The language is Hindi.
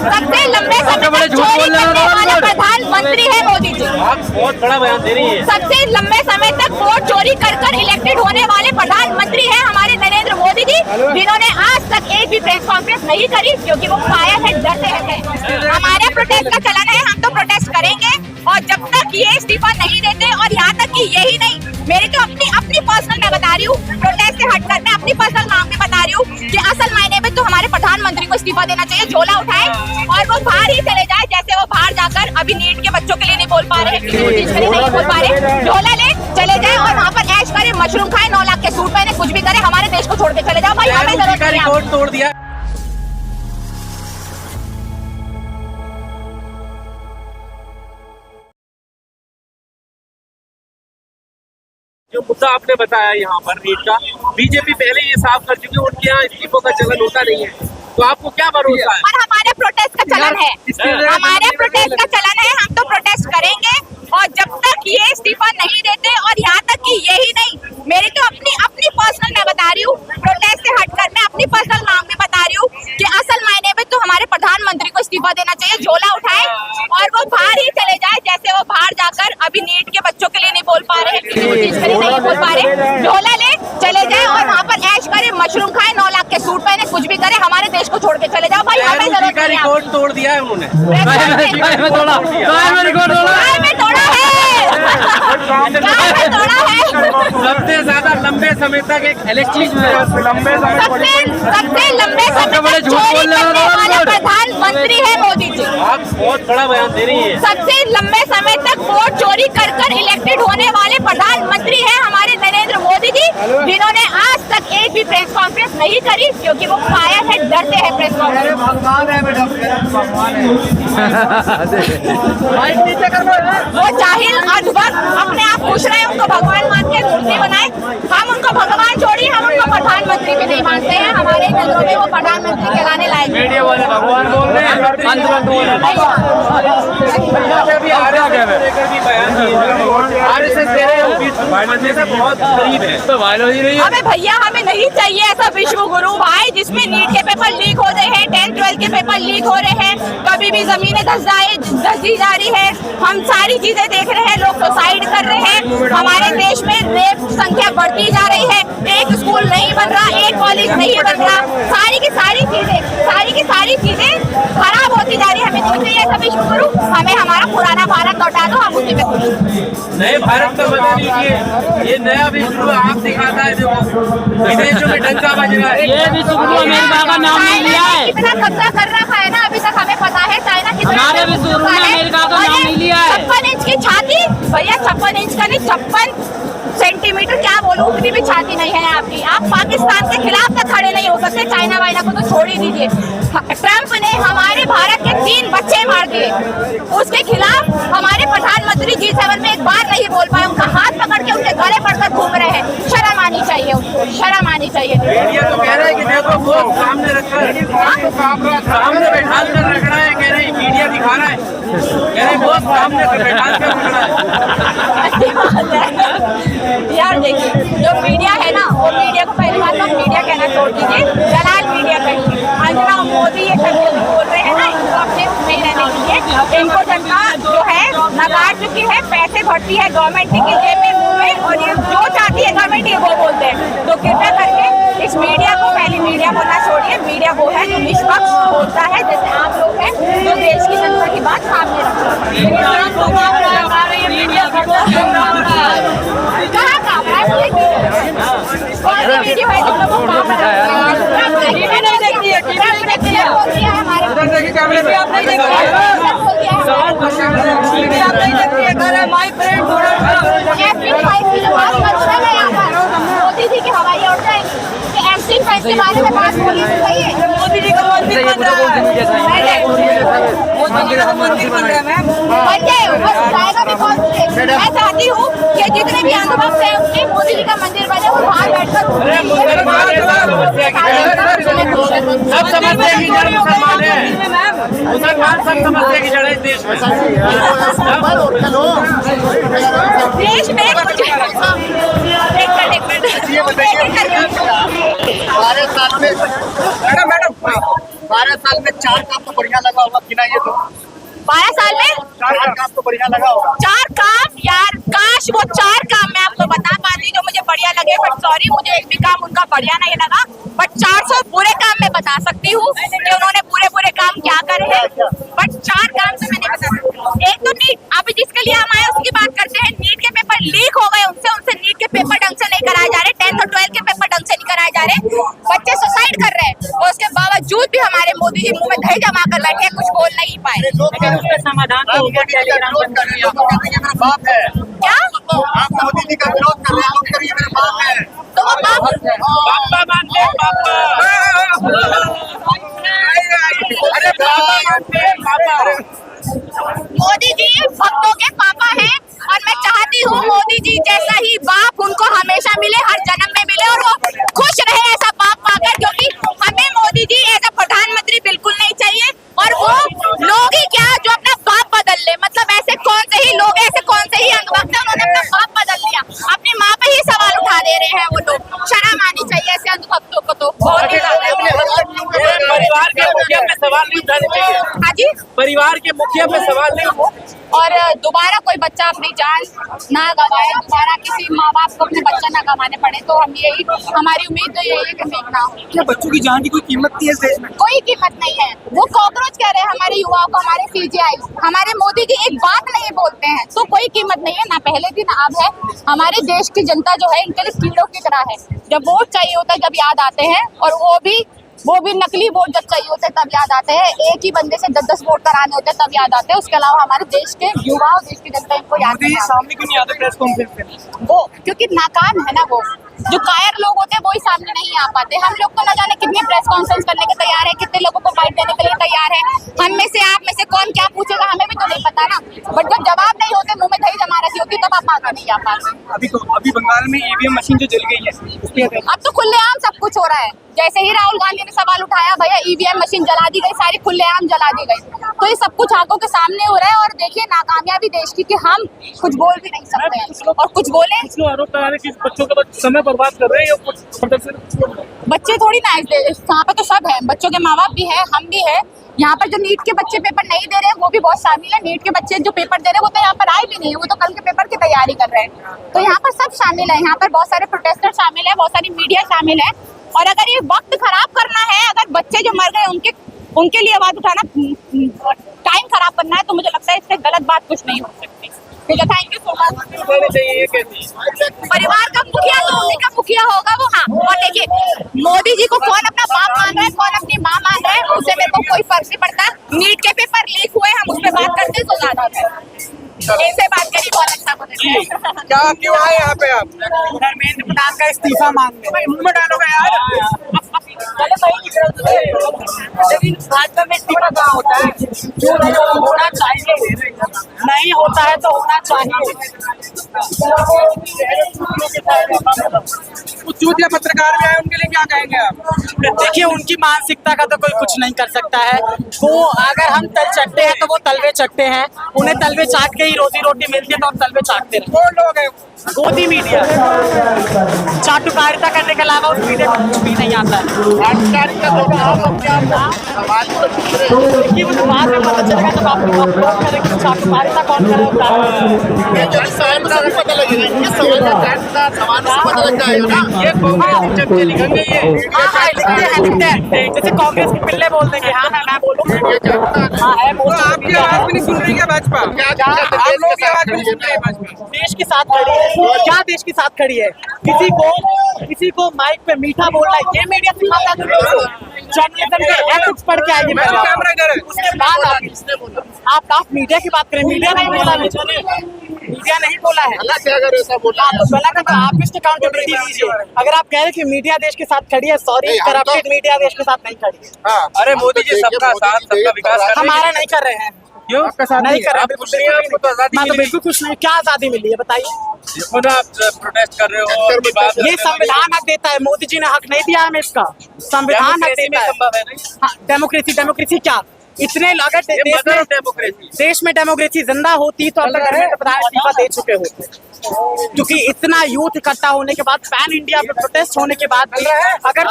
सबसे लंबे समय तक चोरी करने वाले प्रधानमंत्री है मोदी जी। आप बहुत बड़ा बयान दे रही है। सबसे लंबे समय तक वोट चोरी कर इलेक्टेड होने वाले प्रधानमंत्री हैं हमारे नरेंद्र मोदी जी, जिन्होंने आज तक एक भी प्रेस कॉन्फ्रेंस नहीं करी, क्योंकि वो कायर है, डरते हैं। हमारे प्रोटेस्ट का चलन है, हम तो प्रोटेस्ट करेंगे, और जब तक ये इस्तीफा नहीं देते, और यहाँ तक कि यही नहीं, मेरी तो अपनी पर्सनल मैं बता रही हूँ, प्रोटेस्ट से हटकर मैं अपनी पर्सनल मांग में बता रही हूँ कि असल मायने में तो हमारे प्रधानमंत्री को इस्तीफा देना चाहिए, झोला उठाए और वो बाहर ही चले जाए, जैसे वो बाहर जाकर अभी नीट के बच्चों के लिए नहीं बोल पा रहे, नहीं बोल पा रहे, झोला ले चले जाए और वहाँ पर ऐश करे, मशरूम खाए, 9 लाख के सूट पहने, कुछ भी करे, हमारे देश को छोड़ के चले जाओ भाई, हमें जरूरत नहीं है। रिकॉर्ड तोड़ दिया। जो मुद्दा आपने बताया यहाँ पर नीट का, बीजेपी पहले ये साफ कर चुकी है, उनके यहाँ इस्तीफों का चलन होता नहीं है, तो आपको क्या भरोसा है? और हमारे प्रोटेस्ट का चलन है, हमारे प्रोटेस्ट का चलन है, हम तो प्रोटेस्ट करेंगे, और जब तक ये इस्तीफा नहीं देते, और यहाँ तक कि यही नहीं, मेरी तो अपनी पर्सनल मैं बता रही हूँ, प्रोटेस्ट से हटकर मैं अपनी पर्सनल मांग में बता रही हूँ कि असल मायने में तो हमारे प्रधानमंत्री को इस्तीफा देना चाहिए, झोला उठाए और वो बाहर ही चले जाए, जैसे वो बाहर जाकर अभी नीट के बच्चों के लिए नहीं बोल पा रहे, नहीं बोल पा रहे, झोला ले चले जाए और वहाँ पर ऐश करे, मशरूम खाए, 9 लाख के सूट पहने, कुछ भी करे, हमारे देश को छोड़ के चले जाओ भाई, हमें जरूरत नहीं है। रिकॉर्ड तोड़ दिया है उन्होंने, सबसे ज्यादा लंबे समय तक एक सबसे लंबे समय तक चोरी करने वाले प्रधानमंत्री है मोदी जी। आप बहुत बड़ा बयान दे रही है। सबसे लंबे समय तक वोट चोरी कर इलेक्टेड होने वाले प्रधानमंत्री हैं हमारे नरेंद्र मोदी जी, जिन्होंने आज तक एक भी प्रेस कॉन्फ्रेंस नहीं करी, क्योंकि वो कायर है, डरते हैं प्रेस कॉन्फ्रेंस। वो जाहिल अनपढ़ अपने आप पूछ रहे हैं, उनको भगवान मान के मूर्ति बनाए, हम उनको भगवान छोड़िए, हम उनको प्रधानमंत्री भी नहीं मानते हैं, हमारे नजरों में वो प्रधानमंत्री कहलाने लायक है। मीडिया वाले भगवान बोल रहे हैं, बहुत करीब है। हमें भैया हमें नहीं चाहिए ऐसा विश्व गुरु भाई, जिसमें नीट के पेपर लीक हो रहे हैं, 10th 12th के पेपर लीक हो रहे हैं, कभी भी जमीनें धस दी जा रही है, हम सारी चीजें देख रहे हैं, लोग सुसाइड कर रहे हैं, हमारे देश में रेप संख्या बढ़ती जा रही है, एक स्कूल नहीं बन रहा, एक कॉलेज नहीं बन रहा, सारी की सारी चीजें खराब होती जा रही है। हमें नहीं चाहिए ऐसा विश्व गुरु, हमें हमारा पुराना भारत लौटा दो, हम उसी में खुश हैं। नए भारत का बना लीजिए, ये नया विश्व गुरु आप दिखाता है, देखो विदेशों में डंका बज रहा है, ये विश्व गुरु अमेरिका का नाम नहीं लिया है, कितना कब्जा कर रखा है ना, अभी तक हमें पता है चाइना कितना, हमारे विश्व गुरु ने अमेरिका का नाम नहीं लिया है। 56 इंच की छाती भैया, 56 इंच का नहीं, 56 सेंटीमीटर, क्या बोलूं, उतनी भी छाती नहीं है आपकी, आप पाकिस्तान के खिलाफ तक खड़े नहीं हो सकते, चाइना वाइना को तो छोड़ ही दीजिए। ट्रंप ने हमारे भारत के 3 बच्चे मार दिए, उसके खिलाफ हमारे प्रधानमंत्री G7 में एक बार नहीं बोल पाए, उनका हाथ पकड़ के उनके गले पड़कर घूम रहे हैं, शर्म आनी चाहिए उनको, शर्म आनी चाहिए। मीडिया तो कह रहा है कि देखो वो सामने रखा है, सामने बैठा कर रख रहा है, कह रहे मीडिया दिखा रहा है, कह रहे वो सामने बैठा कर रख रहा है। यार देखिए, जो मीडिया है ना, वो मीडिया को पहली बात तो मीडिया कहना छोड़ दीजिए, दलाल मीडिया कहिए। अंजना मोदी ये सब बोल रहे हैं ना, इनको अपने नहीं रहने दीजिए, इनको जनता जो है नकार चुकी है, पैसे भरती है गवर्नमेंट की जेब में, मुंह में, और ये जो चाहती है गवर्नमेंट ये वो बोलते हैं। तो कृपया करके इस मीडिया को पहले मीडिया बोलना छोड़िए, मीडिया वो है जो निष्पक्ष बोलता है, जैसे आप लोग हैं जो देश की जनता की बात सामने रखते हैं। कहाँ काम है वीडियो है, मोदी जी की हवाई अड्डा F-35 के बारे में बात बोली तो सही है, मोदी जी का मंदिर बन रहा है, मोदी जी का मंदिर बन रहा है, बन जाए बस जाएगा भी कौन से। मैं चाहती हूँ कि जितने भी अंधभक्त हैं उनके मोदी जी का मंदिर बने, वो बाहर बैठकर सब समझते हैं कि जड़ मुसलमान है, मुसलमान सब समझते हैं कि जड़ इस देश में, देश में एक मिनट मैडम 12 साल में 4 काम तो बढ़िया लगा होगा कि ना? ये तो 12 साल में 4 काम तो बढ़िया लगा होगा। 4 काम, यार काश वो 4 काम मैं आपको बता पाती जो मुझे बढ़िया लगे, बट सॉरी मुझे एक भी काम उनका बढ़िया नहीं लगा। बट 400 बुरे काम मैं बता सकती हूँ कि उन्होंने पूरे काम क्या करे हैं, बट 4 काम तो मैं नहीं बता सकती। एक तो नीट, अभी जिसके लिए हम आए उसकी बात करते हैं। नीट के पेपर लीक हो गए, उनसे नीट के पेपर ढंग से नहीं कराए जा रहे, 10th और 12th के पेपर ढंग से नहीं कराए जा रहे, बच्चे सुसाइड कर रहे हैं और उसके बावजूद भी हमारे मोदी जी मुंह में दही जमा कर बैठे हैं, कुछ बोल नहीं पाए। लेकिन उसका समाधान तो होगा। टेलीग्राम बंद कर दिया। मेरा बाप है। क्या आप मोदी जी का विरोध कर रहे हैं, लोग करिए मेरा बाप है। तो वो बाप पापा मानते हैं, पापा। अरे पापा मानते हैं, पापा। मोदी जी भक्तों के पापा हैं और मैं चाहती हूँ मोदी जी जैसा ही बाप उनको हमेशा मिले, हर जन्म में मिले और वो खुश रहे ऐसा बाप पाकर, क्योंकि हमें मोदी जी ऐसा प्रधानमंत्री बिल्कुल नहीं चाहिए। और वो लोग ही क्या जो अपना बाप बदल ले, मतलब ऐसे कौन से ही लोग, ऐसे कौन से ही अंगभक्त हैं, उन्होंने अपना बाप बदल लिया, अपनी माँ पे ही सवाल उठा दे रहे हैं वो लोग। शर्म आनी चाहिए ऐसे अंगभक्तों को, तो बहुत ही ज्यादा। परिवार के मुखिया पे सवाल नहीं उठाने चाहिए। हाँ जी, परिवार के मुखिया पे सवाल नहीं। और दोबारा कोई बच्चा अपनी जान ना गवाए, दोबारा किसी माँ बाप को अपने बच्चा ना गंवाने पड़े, तो हम यही, हमारी उम्मीद तो यही है कि फेक ना हो। क्या बच्चों की जान की कोई कीमत नहीं है इस देश में? कोई कीमत नहीं है। वो कॉकरोच कह रहे हैं हमारे युवाओं को, हमारे सीजीआई, हमारे मोदी जी एक बात नहीं बोलते हैं तो कोई कीमत नहीं है, ना पहले थी ना अब है। हमारे देश की जनता जो है इनके लिए कीड़ों की तरह है, जब वोट चाहिए होता है जब याद आते हैं, और वो भी नकली वोट जब चाहिए होते हैं तब याद आते हैं। एक ही बंदे से 10-10 वोट कराने होते हैं तब याद आते हैं। उसके अलावा हमारे देश के युवा और देश की जनता इनको याद नहीं आती। सामने क्यों नहीं आते प्रेस कॉन्फ्रेंस में? वो क्योंकि नाकाम है ना, वो जो कायर लोग होते हैं वही सामने नहीं आ पाते। हम लोग तो न जाने कितनी प्रेस कॉन्फ्रेंस करने के तैयार है, कितने लोगों को बाइट देने के लिए तैयार है। हम में से, आप में से कौन क्या पूछेगा हमें भी तो नहीं पता ना, बट जब जवाब नहीं होते, मुंह में दही जमा रखी होती, तब आप आगे नहीं आ पाते। अभी बंगाल में ईवीएम मशीन जो जल गई है, अब तो खुलेआम सब कुछ हो रहा है। जैसे ही राहुल गांधी ने सवाल उठाया, भैया ईवीएम मशीन जला दी गई, सारी खुलेआम जला दी गई, तो ये सब कुछ आंखों के सामने हो रहा है। और देखिए नाकामयाबी देश की, कि हम कुछ बोल भी नहीं सकते हैं, और कुछ बोले आरोप लगा रहे कि बच्चों का समय बर्बाद कर रहे हैं। बच्चे थोड़ी ना, यहाँ पे तो सब है, बच्चों के माँ बाप भी है, हम भी है। यहाँ पर जो नीट के बच्चे पेपर नहीं दे रहे हैं वो भी बहुत शामिल है। नीट के बच्चे जो पेपर दे रहे हैं वो तो यहाँ पर आए भी नहीं है, वो तो कल के पेपर की तैयारी कर रहे हैं। तो यहाँ पर सब शामिल है, यहाँ पर बहुत सारे प्रोटेस्टर शामिल है, बहुत सारी मीडिया शामिल है। और अगर ये वक्त खराब करना है, अगर बच्चे जो मर गए उनके लिए आवाज उठाना, टाइम खराब करना है, तो मुझे लगता है इससे गलत बात कुछ नहीं हो सकती। ठीक है, थैंक यू सो मच। परिवार का मुखिया तो उसी का मुखिया होगा वो। हाँ, और देखिए मोदी जी को कौन अपना बाप मान रहा है, कौन अपनी माँ मान रहा है, उससे मेरे को कोई फर्क नहीं पड़ता। नीट के पेपर लीक हुए, हम उस पर बात करते तो ज्यादा है। इनसे बात करी बहुत अच्छा बोले। क्या क्यों आए यहाँ पे आप? धर्मेंद्र प्रधान का इस्तीफा मांगने। मुंह में डालोगे यार? लेकिन भाजपा में इस्तीफा कहाँ होता है? जो होना चाहिए नहीं होता है तो होना चाहिए। कुछ चूतिया पत्रकार भी आए, उनके लिए क्या कहेंगे आप? देखिए उनकी मानसिकता का तो कोई कुछ नहीं कर सकता है। वो अगर हम तल चटते हैं तो वो तलवे चटते हैं, उन्हें तलवे चाट के ही रोजी रोटी मिलती है, तो हम तलवे चाटते रहते हैं। कौन लोग हैं? मोदी मीडिया चाटुकारिता करने के अलावा उस मीडिया को कुछ भी नहीं आता है। देखिए वो तो बाद में पता चलेगा जब आप लोग करेंगे चाटुकारिता कौन कर रहा है। ये पता लग जाएगा ना। ये कांग्रेस चर्चे लिखेंगे ये। हाँ लिखते हैं। जैसे कांग्रेस के पिल्ले बोल देंगे, हाँ मैं बोलूँ हाँ है। तो आपकी आवाज भी नहीं सुन रही है भाजपा? आप लोग की आवाज भी नहीं सुन रही है भाजपा? देश के साथ खड़ी है। क्या देश के साथ खड़ी है? किसी को माइक पे मीठा बोलना है, ये मीडिया सिखाता है। जर्नलिज्म के एथिक्स पढ़ के आइए, कैमरा इधर है। उसके बाद आप मीडिया की बात करें। मीडिया नहीं बोला, मीडिया नहीं बोला है। गलत है तो आप इस अकाउंटेबिलिटी लीजिए। अगर आप कह रहे कि मीडिया देश के साथ खड़ी है, सॉरी करप्टेड मीडिया देश के साथ नहीं खड़ी है। अरे मोदी जी सबका साथ सबका विकास कर रहे हैं। हमारा नहीं कर रहे हैं। क्यों नहीं कर रहे? मैं तो बिल्कुल कुछ नहीं। क्या आजादी मिली है बताइए? प्रोटेस्ट कर रहे हो, अपनी बात ये संविधान हक देता है। मोदी जी ने हक नहीं दिया हमें इसका। संविधान हक देता है। संभव है नहीं। हाँ, डेमोक्रेसी क्या इतने अगर देश में डेमोक्रेसी जिंदा होती तो अब तक धर्मेंद्र प्रधान इस्तीफा दे चुके होते। क्योंकि इतना यूथ इकट्ठा होने के बाद, पैन इंडिया पे प्रोटेस्ट होने के बाद भी अगर